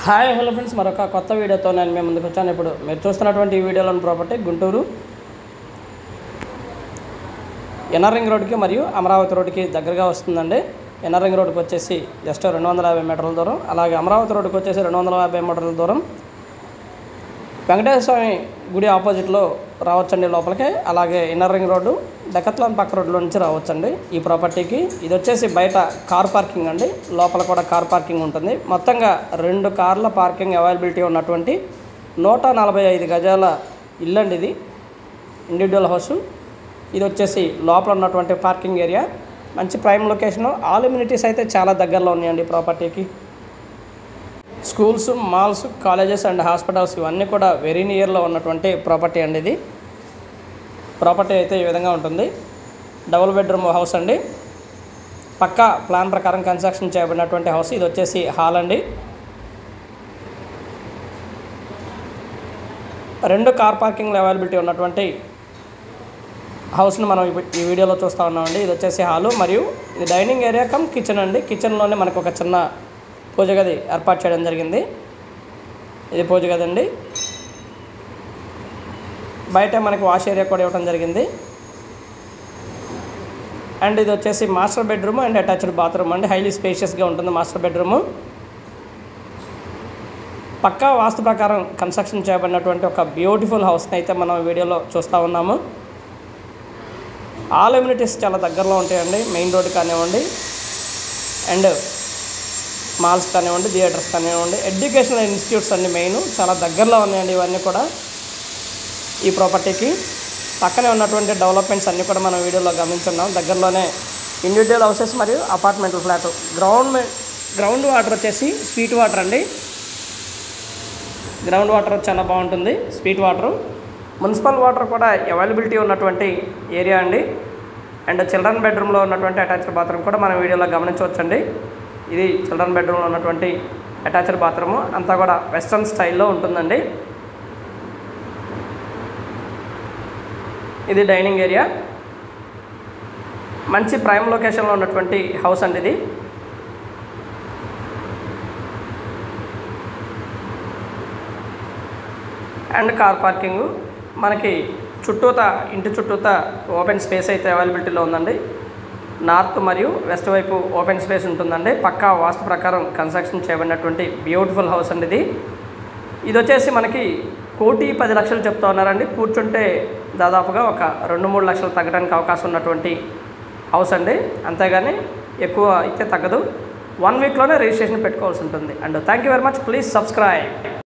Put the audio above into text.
Hi hello friends, మరొక కొత్త వీడియోతో నేను మీ ముందుకు వచ్చాను. ఇప్పుడు మీరు చూస్తున్నటువంటి ఈ వీడియోలోని ప్రాపర్టీ గుంటూరు ఎన్ఆర్ రింగ్ రోడ్కి మరియు అమరావతి రోడ్కి దగ్గరగా వస్తుందండి. ఎన్ఆర్ రింగ్ రోడ్కి వచ్చేసి జస్ట్ 250 మీటర్ల దూరం, అలాగే అమరావతి రోడ్కి వచ్చేసి 250 మీటర్ల దూరం. వెంకటేశ్వర స్వామి గుడి ఆపోజిట్లో రావచ్చండి లోపలికి. అలాగే ఎన్ఆర్ రింగ్ రోడ్డు డెకత్లాన్ పక్క రోడ్లో నుంచి రావచ్చండి ఈ ప్రాపర్టీకి. ఇది వచ్చేసి బయట కార్ పార్కింగ్ అండి, లోపల కూడా కార్ పార్కింగ్ ఉంటుంది. మొత్తంగా 2 కార్ల పార్కింగ్ అవైలబిలిటీ ఉన్నటువంటి 145 గజాల ఇల్లు అండి. ఇది ఇండివిజువల్ హౌస్. ఇది వచ్చేసి లోపల ఉన్నటువంటి పార్కింగ్ ఏరియా. మంచి ప్రైమ్ లొకేషను. ఆల్ ఎమ్యూనిటీస్ అయితే చాలా దగ్గరలో ఉన్నాయండి ఈ ప్రాపర్టీకి. Schools, malls, colleges and hospitals ఇవన్నీ కూడా వెరీ నియర్లో ఉన్నటువంటి ప్రాపర్టీ అండి. ఇది ప్రాపర్టీ అయితే ఈ విధంగా ఉంటుంది. డబుల్ బెడ్రూమ్ హౌస్ అండి. పక్కా ప్లాన్ ప్రకారం కన్స్ట్రక్షన్ చేయబడినటువంటి హౌస్. ఇది వచ్చేసి హాల్ అండి. 2 కార్ పార్కింగ్లు అవైలబిలిటీ ఉన్నటువంటి హౌస్ని మనం ఈ వీడియోలో చూస్తూ ఉన్నామండి. ఇది వచ్చేసి హాలు మరియు ఇది డైనింగ్ ఏరియా కమ్ కిచెన్ అండి. కిచెన్లోనే మనకు ఒక చిన్న పూజ గది ఏర్పాటు చేయడం జరిగింది. ఇది పూజ గది అండి. బయట మనకి వాష్ ఏరియా కూడా ఇవ్వడం జరిగింది. అండ్ ఇది వచ్చేసి master bedroom and attached bathroom అండి. హైలీ స్పేషియస్గా ఉంటుంది మాస్టర్ బెడ్రూము. పక్కా వాస్తు ప్రకారం కన్స్ట్రక్షన్ చేయబడినటువంటి ఒక బ్యూటిఫుల్ హౌస్ని అయితే మనం వీడియోలో చూస్తూ ఉన్నాము. ఆల్ ఎమ్యూనిటీస్ చాలా దగ్గరలో ఉంటాయండి. మెయిన్ రోడ్ కానివ్వండి, అండ్ మాల్స్ కానివ్వండి, థియేటర్స్ కానివ్వండి, ఎడ్యుకేషనల్ ఇన్స్టిట్యూట్స్ అన్ని మెయిన్ చాలా దగ్గరలో ఉన్నాయండి. ఇవన్నీ కూడా ఈ ప్రాపర్టీకి పక్కనే ఉన్నటువంటి డెవలప్మెంట్స్ అన్నీ కూడా మనం వీడియోలో గమనించున్నాం. దగ్గరలోనే ఇండివిజువల్ హౌసెస్ మరియు అపార్ట్మెంట్ ఫ్లాట్. గ్రౌండ్ వాటర్ వచ్చేసి స్వీట్ వాటర్ అండి. గ్రౌండ్ వాటర్ చాలా బాగుంటుంది, స్వీట్ వాటరు. మున్సిపల్ వాటర్ కూడా అవైలబిలిటీ ఉన్నటువంటి ఏరియా అండి. అండ్ చిల్డ్రన్ బెడ్రూమ్లో ఉన్నటువంటి అటాచ్డ్ బాత్రూమ్ కూడా మనం వీడియోలో గమనించవచ్చండి. ఇది చిల్డ్రన్ బెడ్రూమ్లో ఉన్నటువంటి అటాచ్డ్ బాత్రూము. అంతా కూడా వెస్ట్రన్ స్టైల్లో ఉంటుందండి. ఇది డైనింగ్ ఏరియా. మంచి ప్రైమ్ లొకేషన్లో ఉన్నటువంటి హౌస్ అండి ఇది. అండ్ కార్ పార్కింగు మనకి ఇంటి చుట్టూతా ఓపెన్ స్పేస్ అయితే అవైలబిలిటీలో ఉందండి. నార్త్ మరియు వెస్ట్ వైపు ఓపెన్ స్పేస్ ఉంటుందండి. పక్కా వాస్తు ప్రకారం కన్స్ట్రక్షన్ చేయబడినటువంటి బ్యూటిఫుల్ హౌస్ అండి ఇది. ఇది వచ్చేసి మనకి 1,10,00,000 చెప్తా ఉన్నారండి. కూర్చుంటే దాదాపుగా ఒక 2-3 లక్షలు తగ్గడానికి అవకాశం ఉన్నటువంటి హౌస్ అండి. అంతేగాని ఎక్కువ అయితే తగ్గదు. 1 వీక్లోనే రిజిస్ట్రేషన్ పెట్టుకోవాల్సి ఉంటుంది. And thank you very much. Please subscribe.